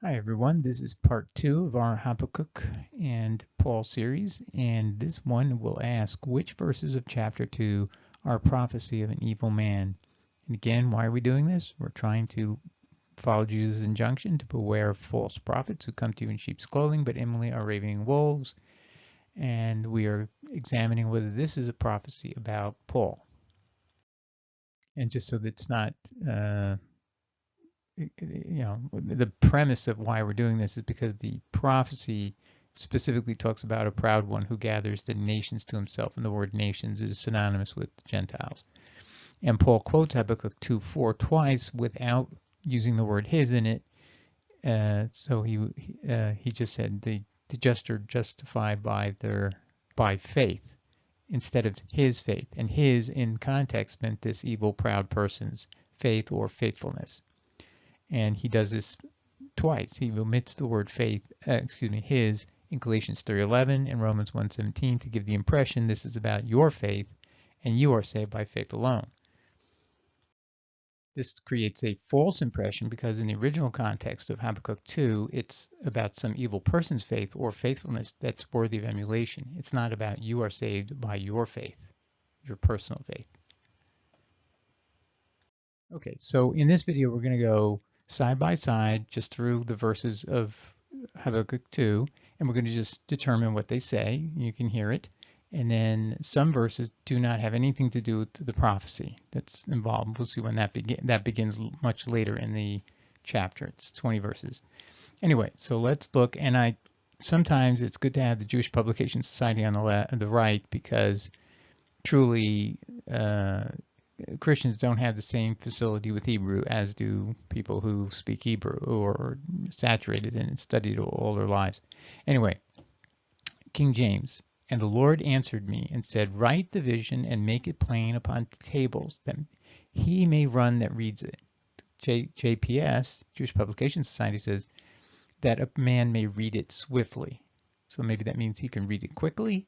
Hi everyone, this is part 2 of our Habakkuk and Paul series, and this one will ask which verses of chapter 2 are prophecy of an evil man. And again, why are we doing this? We're trying to follow Jesus' injunction to beware of false prophets who come to you in sheep's clothing but inwardly are ravening wolves, and we are examining whether this is a prophecy about Paul. And just so that it's not the premise of why we're doing this is because the prophecy specifically talks about a proud one who gathers the nations to himself, and the word nations is synonymous with Gentiles. And Paul quotes Habakkuk 2:4 twice without using the word his in it. So he just said the just are justified by faith instead of his faith, and his in context meant this evil proud person's faith or faithfulness. And he does this twice. He omits the word faith, his, in Galatians 3:11 and Romans 1:17 to give the impression this is about your faith and you are saved by faith alone. This creates a false impression because in the original context of Habakkuk 2, it's about some evil person's faith or faithfulness that's worthy of emulation. It's not about you are saved by your faith, your personal faith. Okay, so in this video, we're going to go side by side just through the verses of Habakkuk 2, and we're going to just determine what they say. You can hear it. And then some verses do not have anything to do with the prophecy that's involved. We'll see when that begins much later in the chapter. It's 20 verses. Anyway, so let's look. And sometimes it's good to have the Jewish Publication Society on the right because truly Christians don't have the same facility with Hebrew as do people who speak Hebrew or saturated in it, studied all their lives. Anyway, King James. And the Lord answered me and said, write the vision and make it plain upon tables, that he may run that reads it. JPS, Jewish Publication Society, says that a man may read it swiftly. So maybe that means he can read it quickly,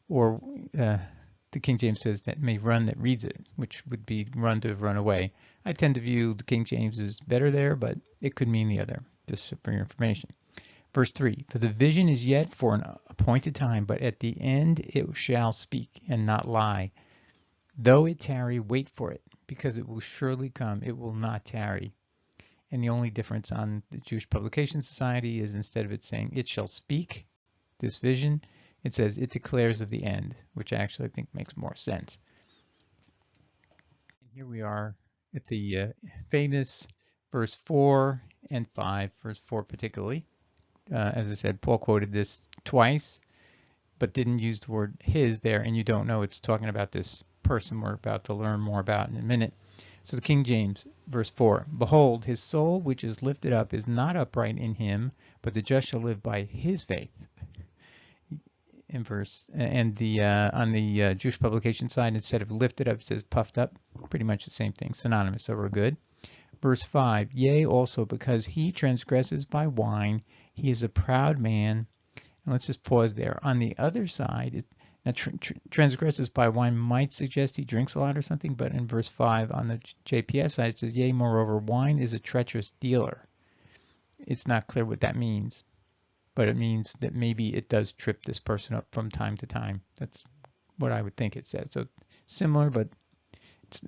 or the King James says that may run that reads it, which would be run to run away. I tend to view the King James as better there, but it could mean the other, just for your information. Verse 3, for the vision is yet for an appointed time, but at the end it shall speak and not lie. Though it tarry, wait for it, because it will surely come, it will not tarry. And the only difference on the Jewish Publication Society is instead of it saying it shall speak, this vision, it says it declares of the end, which actually I think makes more sense. And here we are at the famous verse 4 and 5, verse 4 particularly. As I said, Paul quoted this twice, but didn't use the word his there, and you don't know it's talking about this person we're about to learn more about in a minute. So the King James, verse 4, behold, his soul which is lifted up is not upright in him, but the just shall live by his faith. In verse, and the on the Jewish Publication side, instead of lifted up, it says puffed up. Pretty much the same thing, synonymous, so we're good. Verse 5, yea, also because he transgresses by wine, he is a proud man. And let's just pause there. On the other side, transgresses by wine might suggest he drinks a lot or something, but in verse 5 on the JPS side, it says, yea, moreover, wine is a treacherous dealer. It's not clear what that means, but it means that maybe it does trip this person up from time to time. That's what I would think it says. So similar, but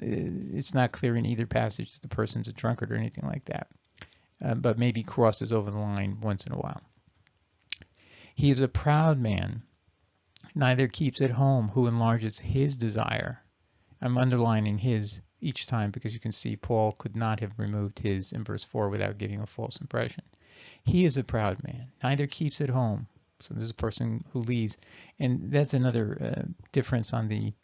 it's not clear in either passage that the person's a drunkard or anything like that, but maybe crosses over the line once in a while. He is a proud man, neither keeps at home, who enlarges his desire. I'm underlining his each time because you can see Paul could not have removed his in verse 4 without giving a false impression. He is a proud man, neither keeps at home. So this is a person who leaves. And that's another difference on the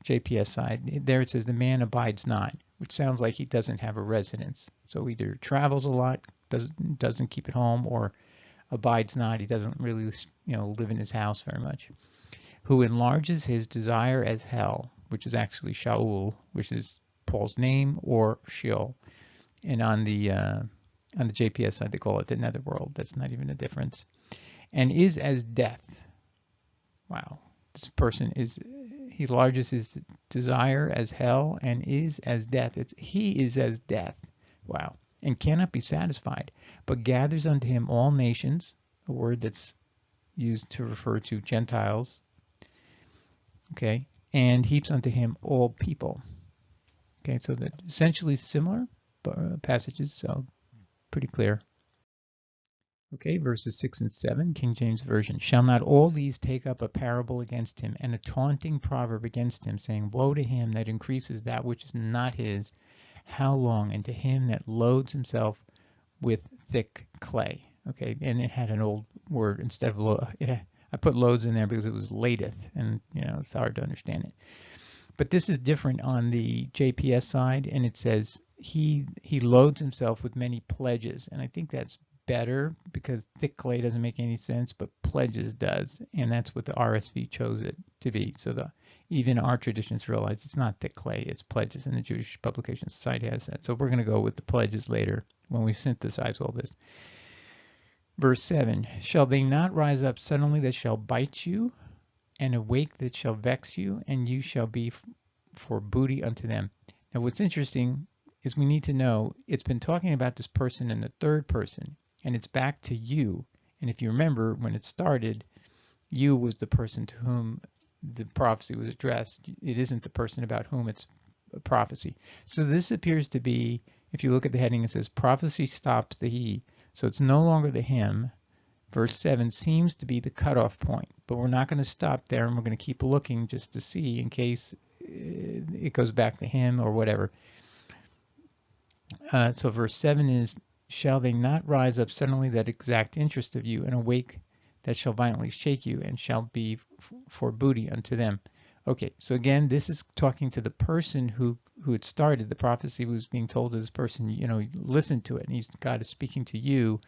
JPS side. There it says the man abides not, which sounds like he doesn't have a residence. So either travels a lot, doesn't keep at home, or abides not. He doesn't really, live in his house very much. Who enlarges his desire as hell, which is actually Shaul, which is Paul's name, or Sheol. And on the JPS side, they call it the netherworld. That's not even a difference. And is as death. Wow. This person he enlarges his desire as hell and is as death. He is as death. Wow. and cannot be satisfied, but gathers unto him all nations, a word that's used to refer to Gentiles, okay, and heaps unto him all people. Okay, so that essentially similar passages, so pretty clear. Okay, verses 6 and 7, King James Version. Shall not all these take up a parable against him, and a taunting proverb against him, saying, Woe to him that increases that which is not his, how long? And to him that loads himself with thick clay. Okay, and it had an old word instead of I put loads in there because it was ladeth, and it's hard to understand it. But this is different on the JPS side, and it says he loads himself with many pledges, and I think that's better because thick clay doesn't make any sense, but pledges does, and that's what the RSV chose it to be. So even our traditions realize it's not thick clay, it's pledges, and the Jewish Publication Society has that. So we're going to go with the pledges later when we synthesize all this. Verse 7, shall they not rise up suddenly that shall bite you, and awake that shall vex you, and you shall be for booty unto them. Now what's interesting is we need to know it's been talking about this person in the third person, and it's back to you. And if you remember when it started, you was the person to whom the prophecy was addressed. It isn't the person about whom it's a prophecy. So this appears to be, if you look at the heading, it says prophecy stops the he. So it's no longer the him. Verse 7 seems to be the cutoff point, but we're not going to stop there, and we're going to keep looking just to see in case it goes back to him or whatever. So verse 7 is, shall they not rise up suddenly that exact interest of you, and awake that shall violently shake you, and shall be for booty unto them. Okay, so again, this is talking to the person who had started. The prophecy was being told to this person, listen to it, and God is speaking to you,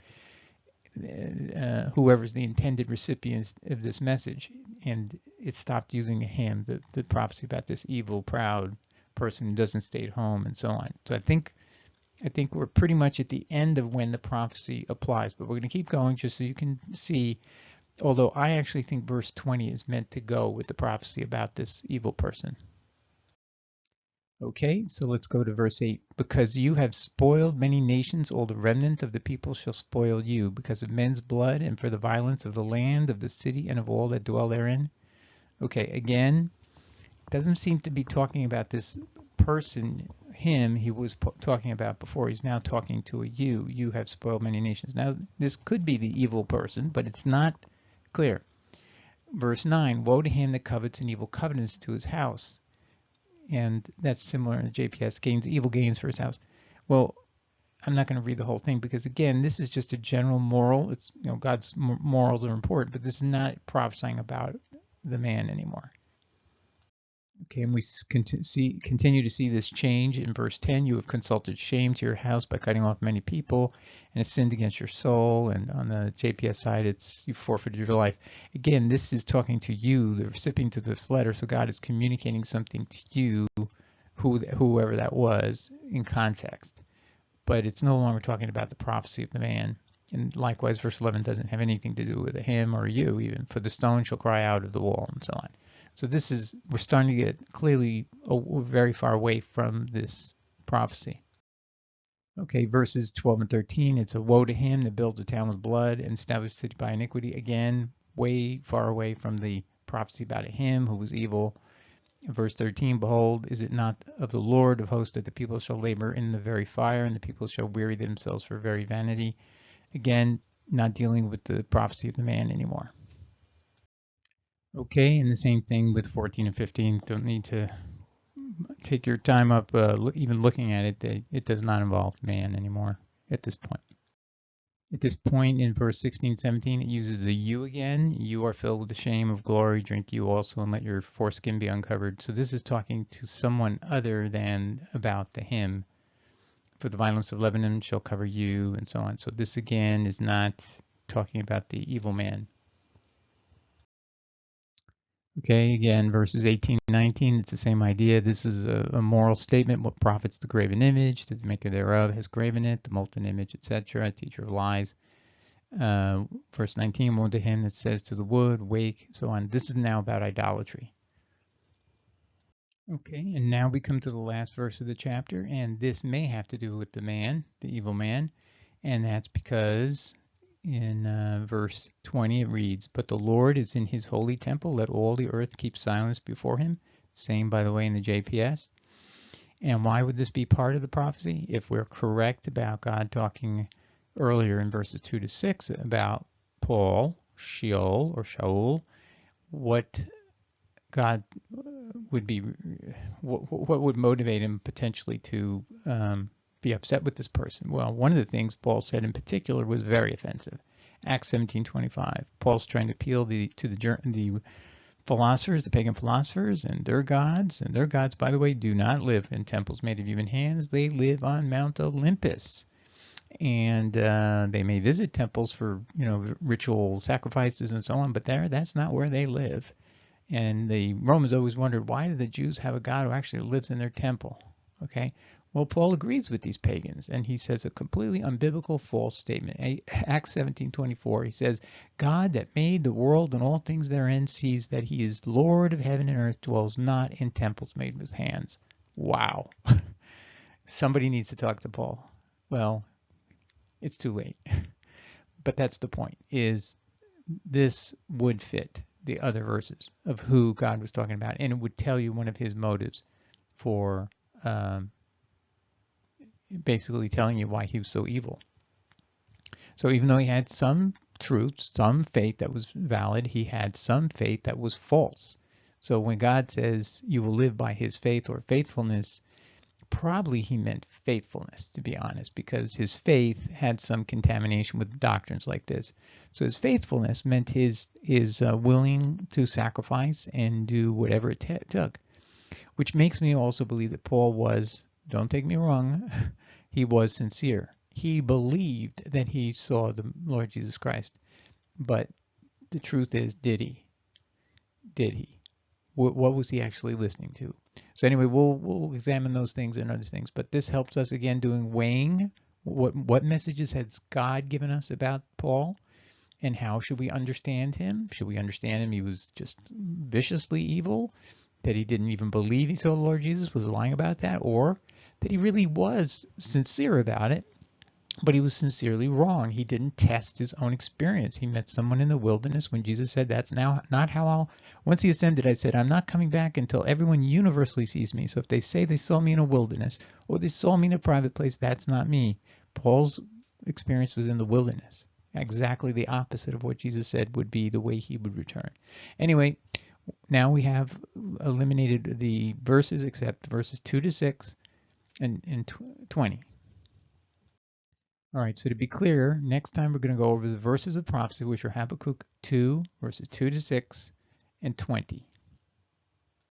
whoever's the intended recipient of this message, and it stopped using him, the prophecy about this evil, proud person who doesn't stay at home and so on. So I think we're pretty much at the end of when the prophecy applies, but we're going to keep going just so you can see, although I actually think verse 20 is meant to go with the prophecy about this evil person. Okay, so let's go to verse 8. Because you have spoiled many nations, all the remnant of the people shall spoil you, because of men's blood, and for the violence of the land, of the city, and of all that dwell therein. Okay, again, it doesn't seem to be talking about this person, him, he was talking about before. He's now talking to a you. You have spoiled many nations. Now, this could be the evil person, but it's not clear. Verse 9, woe to him that covets an evil covenants to his house. And that's similar in the JPS, gains evil gains for his house. Well, I'm not going to read the whole thing because, again, this is just a general moral. It's, God's morals are important, but this is not prophesying about the man anymore. Okay, and we continue to see this change in verse 10. You have consulted shame to your house by cutting off many people, and have sinned against your soul. And on the JPS side, it's you forfeited your life. Again, this is talking to you, the recipient of this letter. So God is communicating something to you, whoever that was, in context. But it's no longer talking about the prophecy of the man. And likewise, verse 11 doesn't have anything to do with a him or you, even. For the stone shall cry out of the wall, and so on. So we're starting to get clearly very far away from this prophecy. Okay, verses 12 and 13, it's a woe to him that builds a town with blood and establishes a city by iniquity. Again, way far away from the prophecy about him who was evil. Verse 13, behold, is it not of the Lord of hosts that the people shall labor in the very fire, and the people shall weary themselves for very vanity? Again, not dealing with the prophecy of the man anymore. Okay, and the same thing with 14 and 15. Don't need to take your time up even looking at it. It does not involve man anymore at this point. At this point in verse 16, 17, it uses a you again. You are filled with the shame of glory. Drink you also, and let your foreskin be uncovered. So this is talking to someone other than about the him. For the violence of Lebanon shall cover you, and so on. So this again is not talking about the evil man. Okay, again, verses 18 and 19, it's the same idea. This is a moral statement. What profits the graven image? The maker thereof has graven it, the molten image, etc., teacher of lies. Verse 19, woe to him that says to the wood, wake, so on. This is now about idolatry. Okay, and now we come to the last verse of the chapter, and this may have to do with the man, the evil man, and that's because in verse 20 it reads, "But the Lord is in his holy temple, let all the earth keep silence before him." Same, by the way, in the JPS. And why would this be part of the prophecy? If we're correct about God talking earlier in verses 2 to 6 about Paul, Sheol or Shaul, what God would be, what would motivate him potentially to be upset with this person? Well, one of the things Paul said in particular was very offensive. Acts 17:25. Paul's trying to appeal to the philosophers, the pagan philosophers, and their gods. And their gods, by the way, do not live in temples made of human hands. They live on Mount Olympus. And they may visit temples for, ritual sacrifices and so on, but that's not where they live. And the Romans always wondered, why do the Jews have a God who actually lives in their temple? Okay. Well, Paul agrees with these pagans, and he says a completely unbiblical false statement. Acts 17:24, he says, "God that made the world and all things therein sees that he is Lord of heaven and earth, dwells not in temples made with hands." Wow. Somebody needs to talk to Paul. Well, it's too late. But that's the point, is this would fit the other verses of who God was talking about, and it would tell you one of his motives for basically telling you why he was so evil. So even though he had some truth, some faith that was valid, he had some faith that was false. So when God says you will live by his faith or faithfulness, probably he meant faithfulness, to be honest, because his faith had some contamination with doctrines like this. So his faithfulness meant his willing to sacrifice and do whatever it took, which makes me also believe that Paul was, don't take me wrong, he was sincere. He believed that he saw the Lord Jesus Christ. But the truth is, did he? Did he? What was he actually listening to? So anyway, we'll examine those things and other things. But this helps us again doing weighing. What messages has God given us about Paul, and how should we understand him? Should we understand him he was just viciously evil, that he didn't even believe he saw the Lord Jesus, was lying about that, or that he really was sincere about it, but he was sincerely wrong. He didn't test his own experience. He met someone in the wilderness when Jesus said, "That's now not how I'll." Once he ascended, I said, "I'm not coming back until everyone universally sees me." So if they say they saw me in a wilderness or they saw me in a private place, that's not me. Paul's experience was in the wilderness. Exactly the opposite of what Jesus said would be the way he would return. Anyway, now we have eliminated the verses except verses 2 to 6 and 20. All right, so to be clear, next time we're going to go over the verses of prophecy, which are Habakkuk 2, verses 2 to 6, and 20.